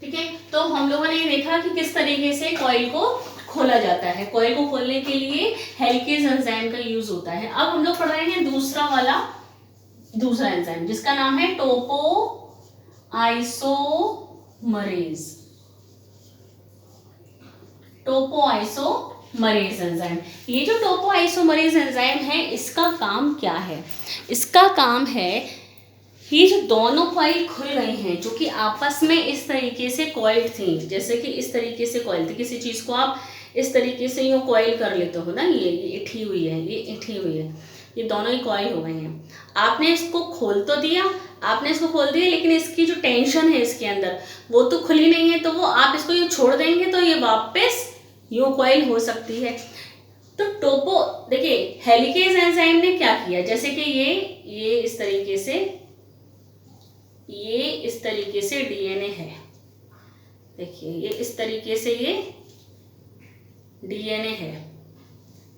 ठीक है, तो हम लोगों ने ये देखा कि किस तरीके से कॉइल को खोला जाता है। कॉइल को खोलने के लिए हेलिकेज एंजाइम का यूज होता है। अब हम लोग पढ़ रहे हैं दूसरा एंजाइम जिसका नाम है टोपो आइसोमरेज। टोपो आइसोमरेज एंजाइम, ये जो टोपो आइसोमरेज एंजाइम है इसका काम क्या है? इसका काम है ये जो दोनों कॉइल खुल गए हैं जो कि आपस में इस तरीके से कॉइल्ड थी, जैसे कि इस तरीके से कॉइल थी, किसी चीज को आप इस तरीके से यूँ कॉइल कर लेते हो ना, ये इठी हुई है, ये इठी हुई है, ये दोनों ही कॉइल हो गए हैं। आपने इसको खोल तो दिया, लेकिन इसकी जो टेंशन है इसके अंदर वो तो खुली नहीं है, तो वो आप इसको यूँ छोड़ देंगे तो ये वापस यूँ कॉइल हो सकती है। तो टोपो देखिए हेलिकेज एंजाइम ने क्या किया, जैसे कि ये इस तरीके से डीएनए है, देखिए ये इस तरीके से ये डीएनए है,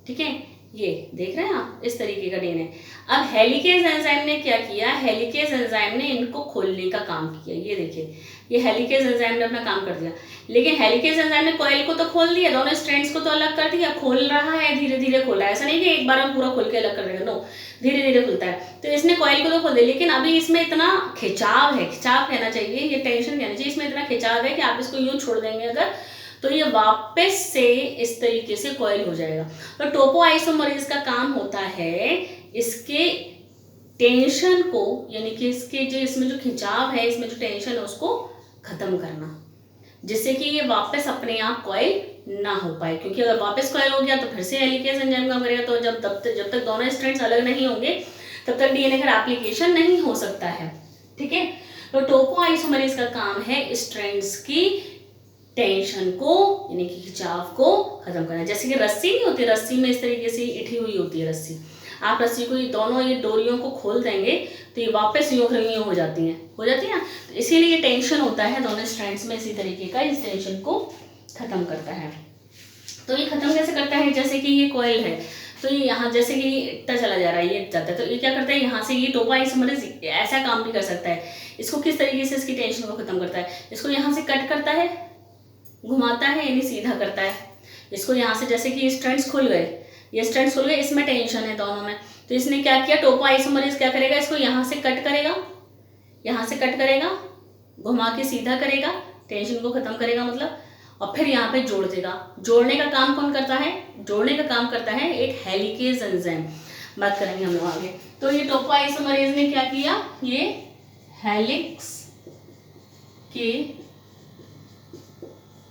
ठीक है, ये देख रहे हैं आप इस तरीके का डीएनए। अब हेलिकेज एंजाइम ने क्या किया, हेलिकेज एंजाइम ने इनको खोलने का काम किया। ये देखिए ये हेलिकेज एंजाइम ने अपना काम कर दिया, लेकिन हेलिकेज एंजाइम ने कॉइल को तो खोल दिया, दोनों स्ट्रैंड्स को तो अलग कर दिया, खोल रहा है, धीरे धीरे खोल रहा है, ऐसा नहीं कि एक बार में पूरा खोल के अलग कर देगा, नो, धीरे धीरे खुलता है। तो इसने कॉइल को तो खोल दिया, लेकिन अभी इसमें इतना खिंचाव है, खिंचाव कहना चाहिए, ये टेंशन कहना चाहिए, इसमें इतना खिंचाव है कि आप इसको यूँ छोड़ देंगे अगर तो ये वापस से इस तरीके से कॉइल हो जाएगा। तो टोपो आइसोमरेज का काम होता है इसके टेंशन को, यानी कि इसके जो इसमें जो खिंचाव है, इसमें जो टेंशन है उसको खत्म करना, जिससे कि ये वापस अपने आप कॉइल ना हो पाए, क्योंकि अगर वापस कॉइल हो गया तो फिर से हेलिकेज एंजाइम काम करेगा, तो जब तक दोनों स्ट्रैंड्स अलग नहीं होंगे तब तक डीएनए का एप्लीकेशन नहीं हो सकता है, ठीक है। तो टोपो आइसोमरेज का काम है स्ट्रैंड्स की टेंशन को, यानी कि खिंचाव को खत्म करना। जैसे कि रस्सी नहीं होती, रस्सी में इस तरीके से इठी हुई होती है रस्सी, आप रस्सी को दोनों ये डोरियों को खोल देंगे तो ये वापस यूँ हो जाती हैं ना, तो इसीलिए ये टेंशन होता है दोनों स्ट्रैंड्स में, इसी तरीके का इस टेंशन को खत्म करता है। तो ये खत्म कैसे करता है, जैसे कि ये कॉइल है तो ये यहाँ जैसे कि इतना चला जा रहा है, ये जाता है, तो ये क्या करता है, यहाँ से ये टोपो आइसोमरेज ऐसा काम भी कर सकता है। इसको किस तरीके से इसकी टेंशन को खत्म करता है, इसको यहाँ से कट करता है, घुमाता है, यानी सीधा करता है। इसको यहाँ से जैसे कि स्ट्रैंड्स खुल गए, ये स्ट्रैंड्स खुल गए, इसमें टेंशन है दोनों में, तो इसने क्या किया, टोपो आइसोमरेज क्या करेगा, इसको यहाँ से कट करेगा, घुमा के सीधा करेगा, टेंशन को खत्म करेगा मतलब, और फिर यहाँ पे जोड़ देगा। जोड़ने का काम कौन करता है, जोड़ने का काम करता है एक हेलिकेज एंजाइम, बात करेंगे हम लोग आगे। तो ये टोपो आइसोमरेज ने क्या किया, ये हेलिक्स के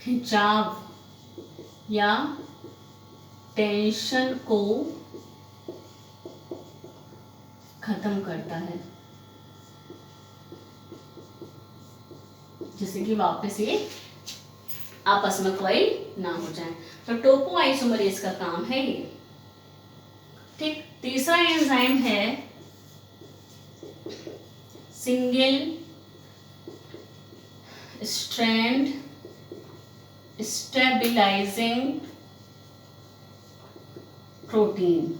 खिंचाव या टेंशन को खत्म करता है, जिससे कि वापस ये आपस में कॉइल ना हो जाए। तो टोपो आइसोमरेज का काम है ये, ठीक। तीसरा एंजाइम है single strand stabilising protein,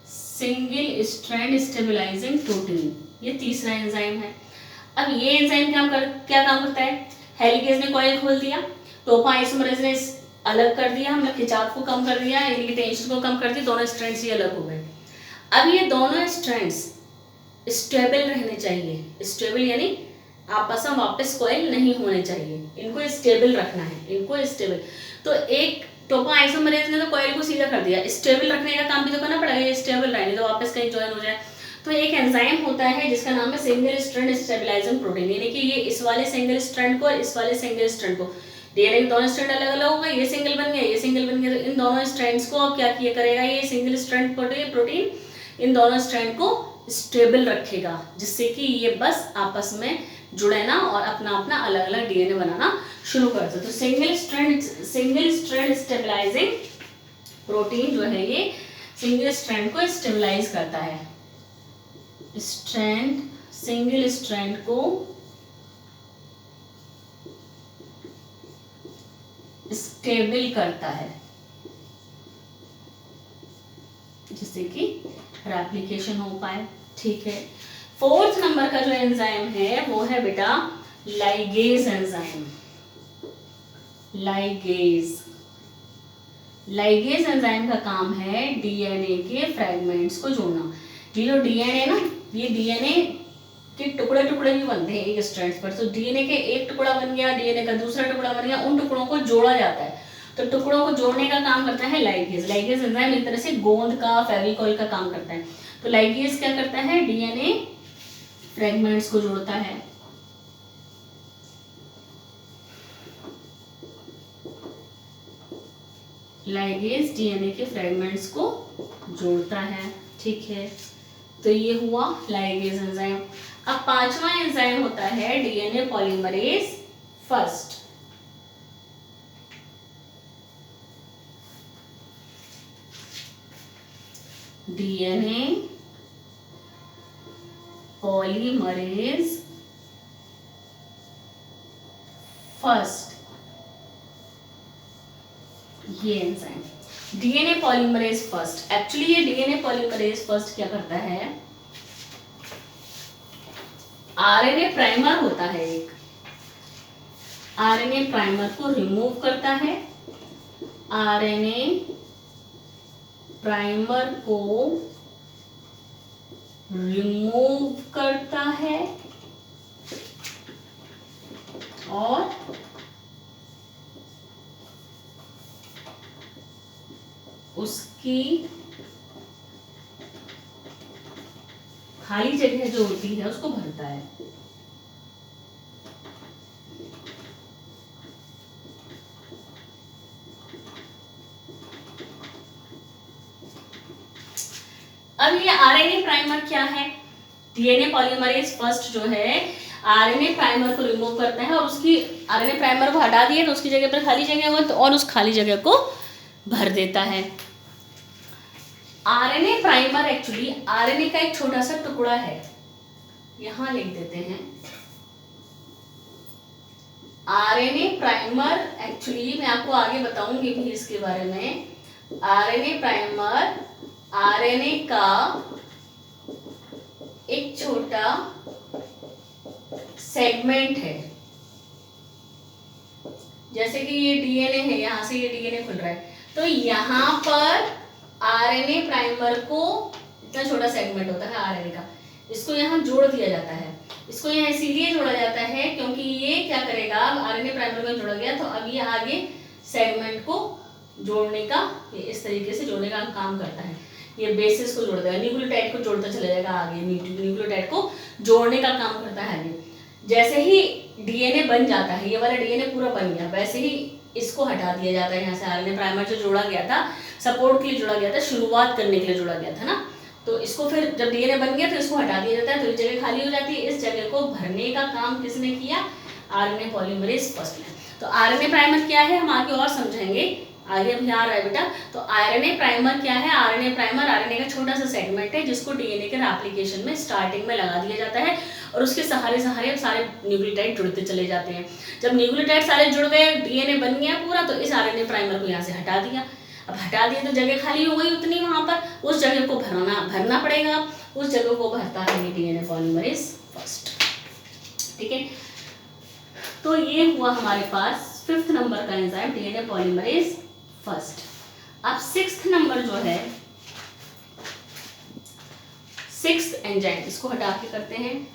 single strand stabilising protein, ये तीसरा एंजाइम है। अब ये एंजाइम क्या काम करता है, हेलिकेज ने कॉइल खोल दिया, टोपो आइसोमरेज ने अलग कर दिया, हमने खिंचाव को कम कर दिया, यानी कि टेंशन को कम कर दिया, दोनों स्ट्रैंड्स ही अलग हो गए। अब ये दोनों स्ट्रैंड्स स्टेबल रहने चाहिए, स्टेबल यानी आपस में वापस कॉइल नहीं होने चाहिए, इनको स्टेबल रखना है, इनको स्टेबल। तो एक टोपो आइसोमरेज ने तो कॉइल को सीधा कर दिया, स्टेबल रखने का काम भी तो करना पड़ेगा, ये स्टेबल रहने तो वापस कहीं ज्वाइन हो जाए। तो एक एंजाइम होता है जिसका नाम है सिंगल स्ट्रैंड स्टेबलाइजिंग प्रोटीन, यानी कि ये इस वाले सिंगल स्ट्रैंड को और इस वाले सिंगल स्ट्रैंड को, डीएनए के दोनों स्ट्रैंड अलग अलग हो गए, ये सिंगल बन गया, ये सिंगल बन गया, तो इन दोनों स्ट्रैंड्स को अब क्या किया करेगा, ये सिंगल स्ट्रैंड प्रोटीन इन दोनों स्ट्रैंड को स्टेबल रखेगा, जिससे कि ये बस आपस में जुड़े ना और अपना अपना अलग अलग डीएनए बनाना शुरू कर दे। तो सिंगल स्ट्रैंड स्टेबलाइजिंग प्रोटीन जो है ये सिंगल स्ट्रैंड को स्टेबलाइज करता है, सिंगल स्ट्रैंड को स्टेबल करता है, जिससे कि रेप्लिकेशन हो पाए, ठीक है। 4th नंबर का जो एंजाइम है वो है बेटा लाइगेज एंजाइम। लाइगेज एंजाइम का काम है डीएनए के फ्रेगमेंट्स को जोड़ना। ये जो डीएनए ना, ये डीएनए के टुकड़े टुकड़े भी बनते हैं एक स्ट्रैंड पर। तो डीएनए के एक टुकड़ा बन गया, डीएनए का दूसरा टुकड़ा बन गया, उन टुकड़ों को जोड़ा जाता है। तो टुकड़ों को जोड़ने का काम करता है लाइगेज। लाइगेज एंजाइम एक तरह से गोंद का, फेविकॉल का काम करता है। तो लाइगेज क्या करता है, डीएनए फ्रेगमेंट्स को जोड़ता है। लाइगेज डीएनए के फ्रेगमेंट्स को जोड़ता है, ठीक है। तो ये हुआ लाइगेज एंजाइम। अब 5वां एंजाइम होता है DNA polymerase first. DNA polymerase first, ये enzyme DNA polymerase first. Actually ये डीएनए पॉलीमरेज फर्स्ट क्या करता है, आरएनए प्राइमर होता है एक, आरएनए प्राइमर को रिमूव करता है। आरएनए प्राइमर को रिमूव करता है और उसकी खाली जगह जो होती है उसको भरता है। अब ये आरएनए प्राइमर क्या है, डीएनए पॉलीमरेज फर्स्ट जो है आरएनए प्राइमर को रिमूव करता है और उसकी आरएनए प्राइमर को हटा दिए तो उसकी जगह पर खाली जगह हुआ, तो और उस खाली जगह को भर देता है। आरएनए प्राइमर एक्चुअली आरएनए का एक छोटा सा टुकड़ा है, यहां लिख देते हैं। आरएनए प्राइमर एक्चुअली मैं आपको आगे बताऊंगी भी इसके बारे में। आरएनए प्राइमर आरएनए का एक छोटा सेगमेंट है। जैसे कि ये डीएनए है, यहां से ये डीएनए खुल रहा है, तो यहां पर आरएनए प्राइमर को इतना छोटा सेगमेंट होता है आरएनए का, इसको यहाँ जोड़ दिया जाता है। इसको यहाँ इसीलिए जोड़ा जाता है क्योंकि ये क्या करेगा, आरएनए प्राइमर में जोड़ा गया तो अब ये आगे सेगमेंट को जोड़ने का, ये इस तरीके से जोड़ने का काम करता है। ये बेसिस को जोड़ देगा, न्यूक्लियोटाइड को जोड़ता चला जाएगा आगे, न्यूक्लियोटाइड को जोड़ने का काम करता है आगे। जैसे ही डीएनए बन जाता है, ये वाला डीएनए पूरा बन गया, वैसे ही इसको हटा दिया जाता है यहाँ से। आरएनए प्राइमर जो जोड़ा गया था, सपोर्ट के लिए जोड़ा गया था, शुरुआत करने के लिए जोड़ा गया था ना, तो इसको फिर जब डीएनए बन गया तो इसको हटा दिया जाता है, तो ये जगह खाली हो जाती है। इस जगह को भरने का काम किसने किया, आरएनए पॉलीमरेज फर्स्ट ने। तो आरएनए प्राइमर क्या है हम आगे और समझेंगे, आगे अभी आ रहा है बेटा। तो आरएनए प्राइमर क्या है, आरएनए प्राइमर आरएनए का छोटा सा सेगमेंट है जिसको डीएनए के रेप्लिकेशन में स्टार्टिंग में लगा दिया जाता है और उसके सहारे सहारे सारे न्यूक्लियोटाइड जुड़ते चले जाते हैं। जब न्यूक्लियोटाइड सारे जुड़ गए, डीएनए बन गया पूरा, तो इस आरएनए प्राइमर को यहाँ से हटा दिया। अब हटा दिया तो जगह खाली हो गई उतनी, वहां पर उस जगह को भरना पड़ेगा। उस जगह को भरता है ये डीएनए पॉलीमरेज फर्स्ट, ठीक है। तो ये हुआ हमारे पास 5th नंबर का एंजाइम डीएनए पॉलीमरेज फर्स्ट। अब 6th नंबर जो है, 6th एंजाइम, इसको हटा के करते हैं।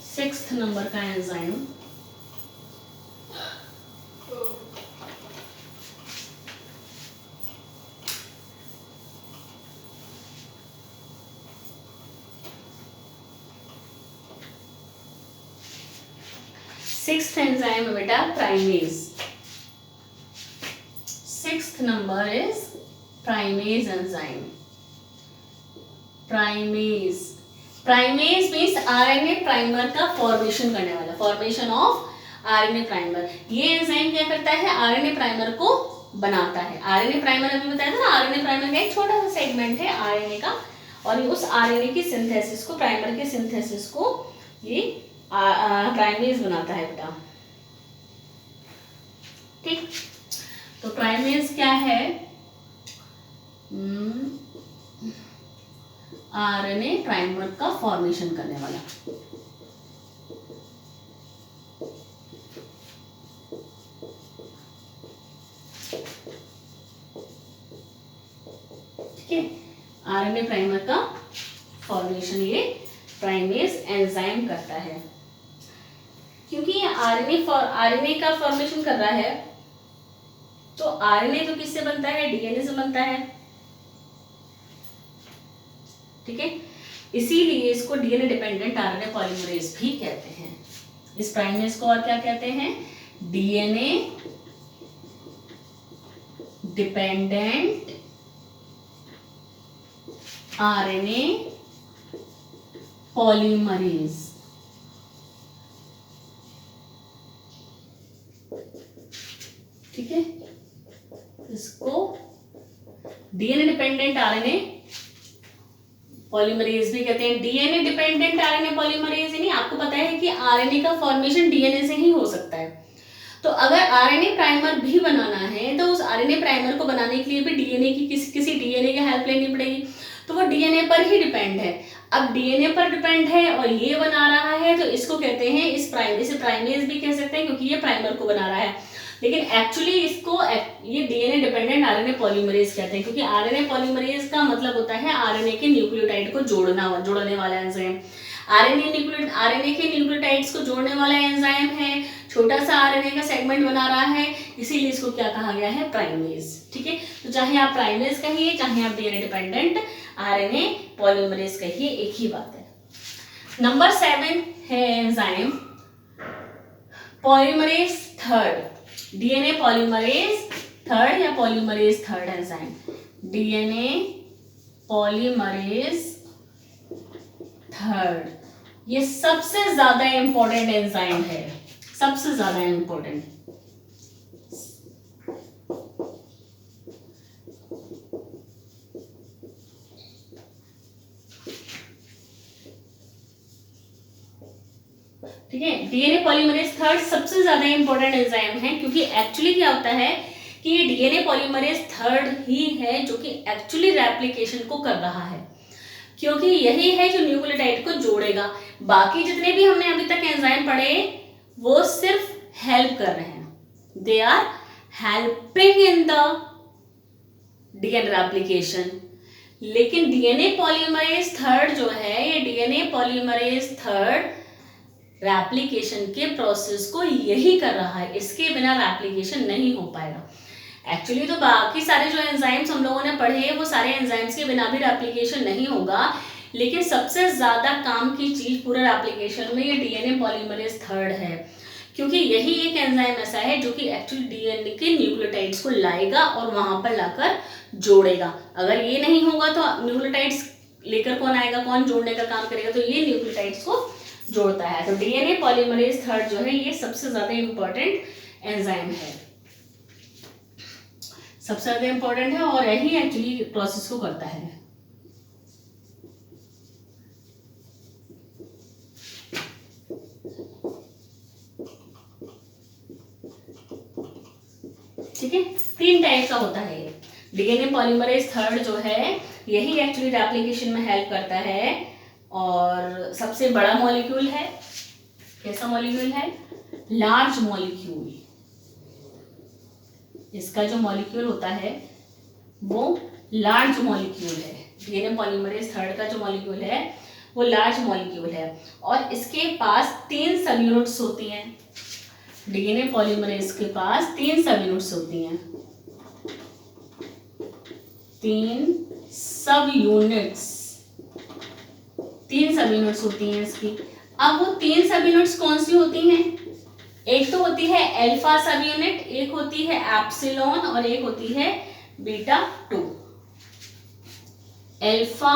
6th नंबर का एंजाइम सिक्स्थ एंजाइम है बेटा primase. 6th number is primase enzyme. Primase, primase means RNA primer का फॉर्मेशन करने वाला, फॉर्मेशन ऑफ आरएनए प्राइमर। ये एंजाइम क्या करता है, आरएनए प्राइमर को बनाता है। आरएनए प्राइमर अभी बताया था ना, आरएनए प्राइमर का एक छोटा सा सेगमेंट है आरएनए का, और उस आरएनए की सिंथेसिस को, प्राइमर के सिंथेसिस को ये प्राइमेज बनाता है बेटा, ठीक। तो प्राइमेज क्या है, आरएनए प्राइमर का फॉर्मेशन करने वाला। ठीक है, आरएनए प्राइमर का फॉर्मेशन ये प्राइमेज एंजाइम करता है। क्योंकि ये आरएनए का फॉर्मेशन कर रहा है, तो आरएनए तो किससे बनता है? डीएनए से बनता है। ठीक है, इसीलिए इसको डीएनए डिपेंडेंट आरएनए पॉलीमरेज भी कहते हैं। इस प्राइमेज को और क्या कहते हैं? DNA dependent RNA polymerase. ठीक है, इसको डीएनए डिपेंडेंट आरएनए पॉलीमरेज भी कहते हैं। डीएनए डिपेंडेंट आरएनए पॉलीमरेज यानी आपको पता है कि आरएनए का फॉर्मेशन डीएनए से ही हो सकता है। तो अगर आरएनए प्राइमर भी बनाना है तो उस आरएनए प्राइमर को बनाने के लिए भी डीएनए की किसी डीएनए की हेल्प लेनी पड़ेगी, तो वो डीएनए पर ही डिपेंड है। अब डीएनए पर डिपेंड है और ये बना रहा है, तो इसको कहते हैं इसे प्राइमेज भी कह सकते हैं, क्योंकि ये प्राइमर को बना रहा है। लेकिन एक्चुअली इसको ये डीएनए डिपेंडेंट आरएनए पॉलीमरेज कहते हैं, क्योंकि आरएनए पॉलीमरेज का मतलब होता है आरएनए के न्यूक्लियोटाइड को जोड़ने वाला एंजाइम। आरएनए के न्यूक्लियोटाइड्स को जोड़ने वाला एंजाइम है, छोटा सा आरएनए का सेगमेंट बना रहा है, इसीलिए इसको क्या कहा गया है? प्राइमेज। ठीक है, तो चाहे आप प्राइमेज कहिए, चाहे आप डीएनए डिपेंडेंट आरएनए पॉलीमरेज कहिए, एक ही बात है। नंबर 7 है enzyme polymerase third. DNA polymerase third या polymerase third enzyme, DNA polymerase third. ये सबसे ज्यादा इंपॉर्टेंट एंजाइम है, सबसे ज्यादा इंपॉर्टेंट। ठीक है, डीएनए पॉलीमरेज थर्ड सबसे ज्यादा इंपॉर्टेंट एंजाइम है, क्योंकि एक्चुअली क्या होता है कि ये डीएनए पॉलीमरेज थर्ड ही है जो कि एक्चुअली रेप्लिकेशन को कर रहा है, क्योंकि यही है जो न्यूक्लियोटाइड को जोड़ेगा। बाकी जितने भी हमने अभी तक एंजाइम पढ़े वो सिर्फ हेल्प कर रहे हैं, they are helping in the DNA replication. लेकिन डीएनए पॉलीमरेज थर्ड जो है, ये डीएनए पॉलीमरेज थर्ड रेप्लिकेशन के प्रोसेस को यही कर रहा है, इसके बिना रेप्लिकेशन नहीं हो पाएगा। एक्चुअली तो बाकी सारे जो एंजाइम्स हम लोगों ने पढ़े वो सारे एंजाइम्स के बिना भी रेप्लिकेशन नहीं होगा, लेकिन सबसे ज्यादा काम की चीज पूरे रेप्लिकेशन में ये डीएनए पॉलीमरेज थर्ड है, क्योंकि यही एक एंजाइम ऐसा है जो कि एक्चुअली डीएनए के न्यूक्लियोटाइड्स को लाएगा और वहां पर लाकर जोड़ेगा। अगर ये नहीं होगा तो न्यूक्लियोटाइड्स लेकर कौन आएगा, कौन जोड़ने का काम करेगा? तो ये न्यूक्लियोटाइड्स को जोड़ता है। तो डीएनए पॉलीमरेज थर्ड जो है ये सबसे ज्यादा इंपॉर्टेंट एंजाइम है, सबसे ज्यादा इंपॉर्टेंट है और यही एक्चुअली प्रोसेस को करता है। ठीक है, 3 टाइप का होता है ये। डीएनए पॉलीमरेज थर्ड जो है यही एक्चुअली रेप्लिकेशन में हेल्प करता है और सबसे बड़ा मॉलिक्यूल है। कैसा मॉलिक्यूल है? Large molecule. इसका जो मॉलिक्यूल होता है वो लार्ज मॉलिक्यूल है। डीएनए पॉलीमरेज थर्ड का जो मॉलिक्यूल है वो लार्ज मॉलिक्यूल है और इसके पास 3 सब यूनिट्स होती हैं। डीएनए पॉलीमरेज के पास 3 सब यूनिट्स होती हैं, 3 सब यूनिट्स, 3 सब यूनिट्स होती हैं इसकी। अब वो 3 सब यूनिट्स कौन सी होती हैं? एक तो होती है अल्फा सब यूनिट, एक होती है एप्सिलॉन और एक होती है बीटा 2। अल्फा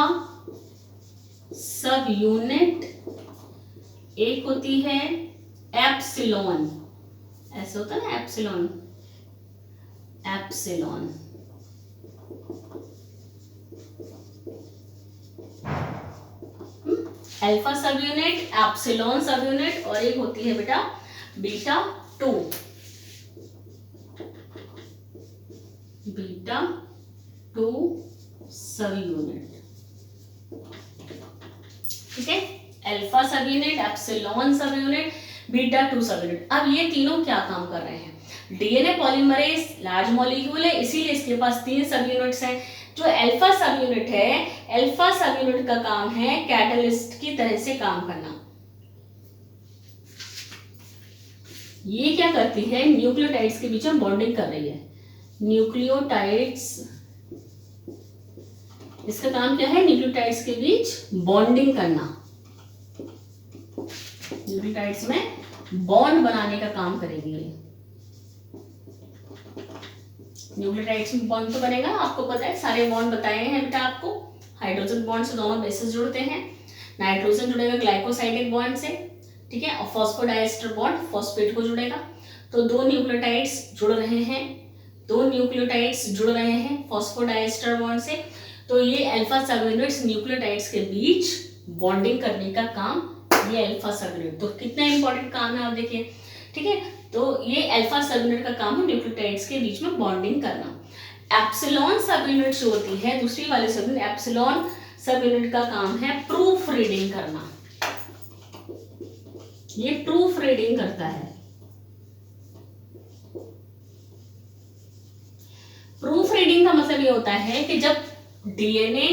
सब यूनिट, एक होती है एप्सिलॉन, ऐसे होता है ना एप्सिलॉन, एप्सिलॉन। अल्फा सब यूनिट, एप्सिलॉन सब यूनिट और एक होती है बेटा बीटा 2, बीटा 2 सब यूनिट। ठीक है, अल्फा सब यूनिट, एप्सिलॉन सब यूनिट, बीटा 2 सब यूनिट। अब ये तीनों क्या काम कर रहे हैं? डीएनए पॉलीमरेज लार्ज मॉलिक्यूल है, इसीलिए इसके पास 3 सब यूनिट्स हैं। जो अल्फा सब यूनिट है, अल्फा सब यूनिट का काम है कैटलिस्ट की तरह से काम करना। ये क्या करती है? न्यूक्लियोटाइड्स के बीच में बॉन्डिंग कर रही है। न्यूक्लियोटाइड्स, इसका काम क्या है? न्यूक्लियोटाइड्स के बीच बॉन्डिंग करना, न्यूक्लियोटाइड्स में बॉन्ड बनाने का काम करेगी ये। न्यूक्लियोटाइड्स में बॉन्ड तो बनेगा, आपको पता है, सारे बॉन्ड बताए हैं बेटा आपको। हाइड्रोजन बॉन्ड से दोनों बेसिस जुड़ते हैं, नाइट्रोजन जुड़ेगा ग्लाइकोसाइडिक बॉन्ड से, ठीक है, और फॉस्फोडाइएस्टर बॉन्ड फॉस्फेट को जुड़ेगा। तो दो न्यूक्लियोटाइड्स जुड़ रहे हैं, दो न्यूक्लियोटाइड्स जुड़ रहे हैं फॉस्फोडाइएस्टर बॉन्ड से। तो ये अल्फा सब यूनिट्स न्यूक्लियोटाइड्स के बीच बॉन्डिंग करने का काम, ये अल्फा सब यूनिट। तो कितना इंपॉर्टेंट काम है आप देखिए, ठीक है। तो ये अल्फा सब यूनिट का काम है न्यूक्लियोटाइड्स के बीच में बॉन्डिंग करना। एप्सिलॉन सब यूनिट जो होती है, दूसरी वाली सब यूनिट, एप्सिलॉन सब यूनिट का काम है प्रूफ रीडिंग करना। ये प्रूफ रीडिंग करता है। प्रूफ रीडिंग का मतलब ये होता है कि जब डीएनए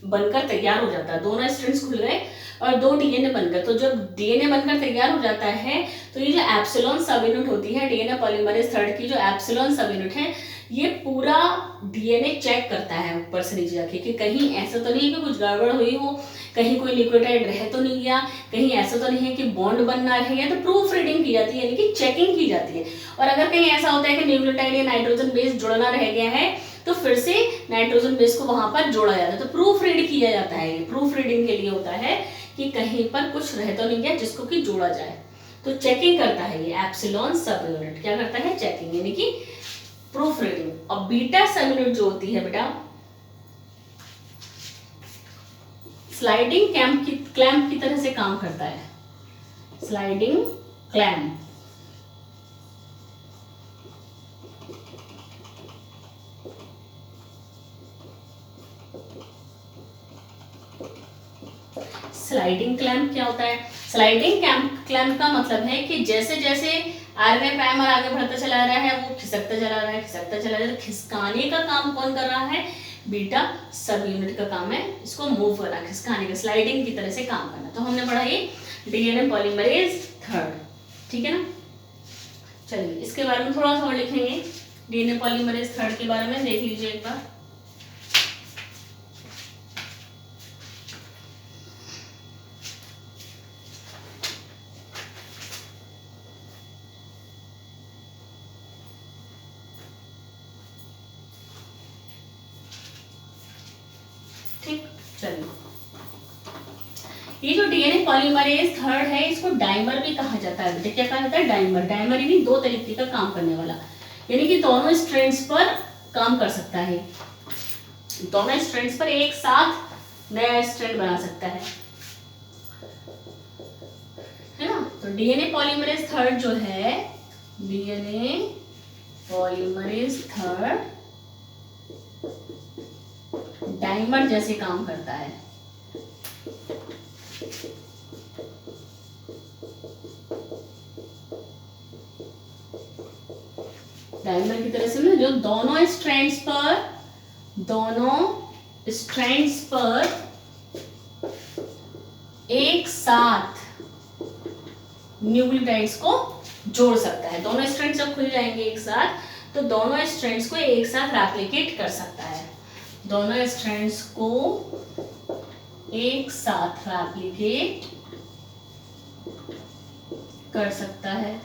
बनकर तैयार हो जाता है, दोनों स्ट्रैंड्स खुल गए और दो डीएनए बन गए, तो जब डीएनए बनकर तैयार हो जाता है तो ये जो एप्सिलॉन सब यूनिट होती है, डीएनए पॉलीमरेज थर्ड की जो एप्सिलॉन सब यूनिट है, ये पूरा डीएनए चेक करता है ऊपर से नीचे जाके कि कहीं ऐसा तो नहीं है कि कुछ गड़बड़ हुई हो, कहीं कोई न्यूक्लियोटाइड रह तो नहीं गया, कहीं ऐसा तो नहीं है कि बॉन्ड बनना रह गया। तो प्रूफ रीडिंग की जाती है, यानी कि चेकिंग की जाती है। और अगर कहीं ऐसा होता है कि न्यूक्लियोटाइड या नाइट्रोजन बेस जुड़ना रह गया है, तो फिर से नाइट्रोजन बेस को वहां पर जोड़ा जाता है। तो प्रूफ रीड किया जाता है। ये प्रूफ रीडिंग के लिए होता है कि कहीं पर कुछ रह तो नहीं गया जिसको कि जोड़ा जाए। तो चेकिंग करता है ये एप्सिलॉन सब यूनिट, क्या करता है? चेकिंग, यानी कि प्रूफ रीडिंग। और बीटा सब यूनिट जो होती है बेटा, स्लाइडिंग क्लैंप की तरह से काम करता है। स्लाइडिंग क्लैंप, स्लाइडिंग क्लैंप क्या होता है? स्लाइडिंग क्लैंप का मतलब है कि जैसे जैसे आरएनए प्राइमर आगे बढ़ता चला रहा है, वो खिसकता चला रहा है, खिसकता चला रहा है। खिसकाने का काम कौन कर रहा है? बीटा सब यूनिट का काम है इसको मूव करना, खिसकाने का, स्लाइडिंग की तरह से काम करना। तो हमने पढ़ा ये डीएनए पॉलीमरेज थर्ड, ठीक है ना। चलिए इसके बारे में थोड़ा सा और लिखेंगे, डीएनए पॉलीमरेज थर्ड के बारे में देख लीजिए एक बार। ठीक, चलिए ये जो डीएनए पॉलीमरेज थर्ड है, इसको डाइमर भी कहा जाता है। बेटा क्या कहा जाता है? डाइमर। डाइमर यानी दो तरीके का काम करने वाला, यानी कि दोनों स्ट्रैंड्स पर काम कर सकता है, दोनों स्ट्रैंड्स पर एक साथ नया स्ट्रैंड बना सकता है ना। तो डीएनए पॉलीमरेज थर्ड जो है, डीएनए पॉलीमरेज थर्ड डाइमर जैसे काम करता है। डाइमर की तरह से ना, जो दोनों स्ट्रैंड्स पर एक साथ न्यूक्लियोटाइड्स को जोड़ सकता है। दोनों स्ट्रैंड्स जब खुल जाएंगे एक साथ, तो दोनों स्ट्रैंड्स को एक साथ रेप्लिकेट कर सकता है, दोनों स्ट्रैंड्स को एक साथ रेप्लिकेट कर सकता है,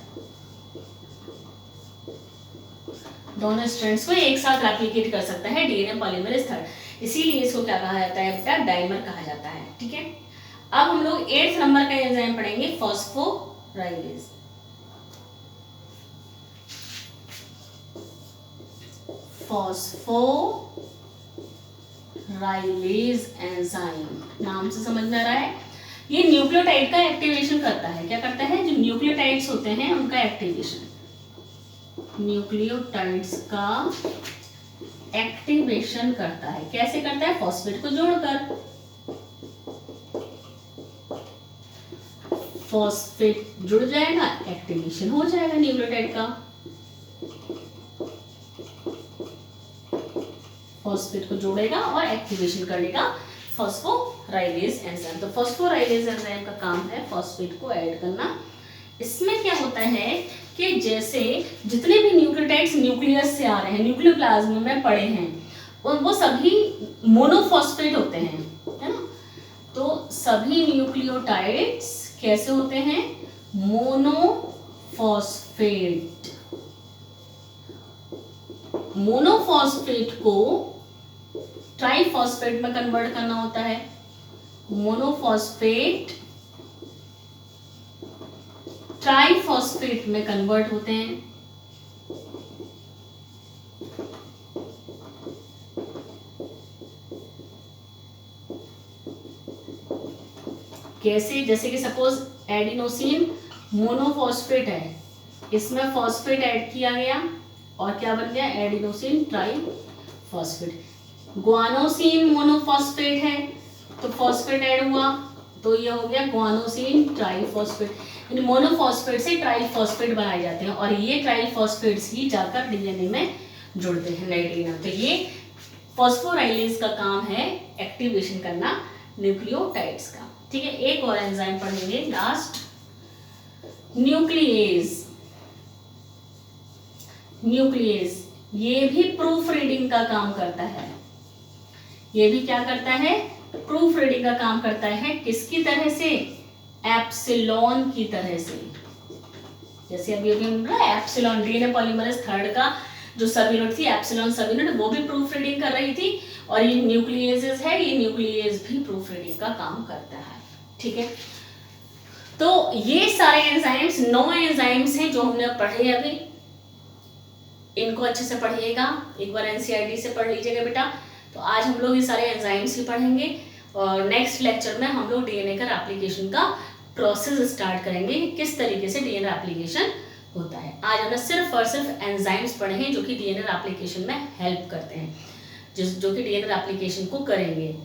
दोनों स्ट्रैंड्स को एक साथ रेप्लिकेट कर सकता है डीएनए पॉलीमरेज थर्ड। इसीलिए इसको क्या कहा जाता है बेटा? डाइमर कहा जाता है, ठीक है। अब हम लोग 8th नंबर का एंजाइम पढ़ेंगे, फॉस्फोराइलेज। फॉस्फोराइलेज एंजाइम, नाम से समझ में आ रहा है, ये न्यूक्लियोटाइड का एक्टिवेशन करता है। क्या करता है? जो न्यूक्लियोटाइड्स होते हैं उनका एक्टिवेशन, न्यूक्लियोटाइड्स का एक्टिवेशन करता है। कैसे करता है? फॉस्फेट को जोड़कर। फॉस्फेट जुड़ जाएगा, एक्टिवेशन हो जाएगा न्यूक्लियोटाइड का। फॉस्फेट को जोड़ेगा और एक्टिवेशन करेगा फॉस्फोराइलेज एंजाइम। तो फॉस्फोराइलेज एंजाइम का काम है फॉस्फेट को ऐड करना। इसमें क्या होता है कि जैसे जितने भी न्यूक्लियोटाइड्स न्यूक्लियस से आ रहे हैं, न्यूक्लियोप्लाज्म में पड़े हैं, और वो सभी मोनोफॉस्फेट होते हैं, है ना। तो सभी न्यूक्लियोटाइड्स कैसे होते हैं? मोनोफॉस्फेट। मोनोफॉस्फेट को ट्राइफॉस्फेट में कन्वर्ट करना होता है। मोनोफॉस्फेट ट्राइफॉस्फेट में कन्वर्ट होते हैं। कैसे? जैसे कि सपोज एडिनोसिन मोनोफॉस्फेट है, इसमें फॉस्फेट ऐड किया गया और क्या बन गया? Adenosine triphosphate. ग्वानोसिन मोनोफॉस्फेट है तो फॉस्फेट ऐड हुआ तो ये हो गया ग्वानोसिन ट्राइफॉस्फेट। इन मोनोफॉस्फेट से ट्राइफॉस्फेट बनाए जाते हैं और ये ट्राइफॉस्फेट्स ही जाकर डीएनए में जुड़ते हैं नए डीएनए। तो ये फॉस्फोराइलेज का काम है एक्टिवेशन करना न्यूक्लियोटाइड्स का। ठीक है, एक और एंजाइम पढ़ेंगे लास्ट, न्यूक्लियेज। न्यूक्लियेज ये भी प्रूफ रीडिंग का काम करता है। ये भी क्या करता है? प्रूफ रीडिंग का काम करता है। किसकी तरह से? एप्सिलॉन की तरह से। जैसे अभी अभी हम बोला एप्सिलॉन, डीएनए पॉलीमरेज थर्ड का जो सब यूनिट थी एप्सिलॉन सब यूनिट, वो भी प्रूफ रीडिंग कर रही थी। और ये न्यूक्लियेजेस है, ये न्यूक्लियेज भी प्रूफ रीडिंग का काम करता है। ठीक है, तो ये सारे एंजाइम्स 9 एंजाइम्स हैं जो हमने पढ़े अभी। इनको अच्छे से पढ़िएगा, एक बार एनसीईआरटी से पढ़ लीजिएगा बेटा। तो आज हम लोग ये सारे एंजाइम्स ही पढ़ेंगे और नेक्स्ट लेक्चर में हम लोग डीएनए का रेप्लिकेशन का प्रोसेस स्टार्ट करेंगे कि किस तरीके से डीएनए रेप्लिकेशन होता है। आज हमने सिर्फ और सिर्फ एंजाइम्स पढ़े हैं जो कि डीएनए रेप्लिकेशन में हेल्प करते हैं, जो कि डीएनए रेप्लिकेशन को करेंगे।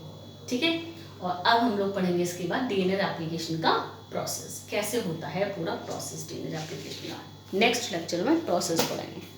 ठीक है, और अब हम लोग पढ़ेंगे इसके बाद डीएनए रेप्लिकेशन का प्रोसेस, कैसे होता है पूरा प्रोसेस डीएनए रेप्लिकेशन का। नेक्स्ट लेक्चर में प्रोसेस पढ़ेंगे।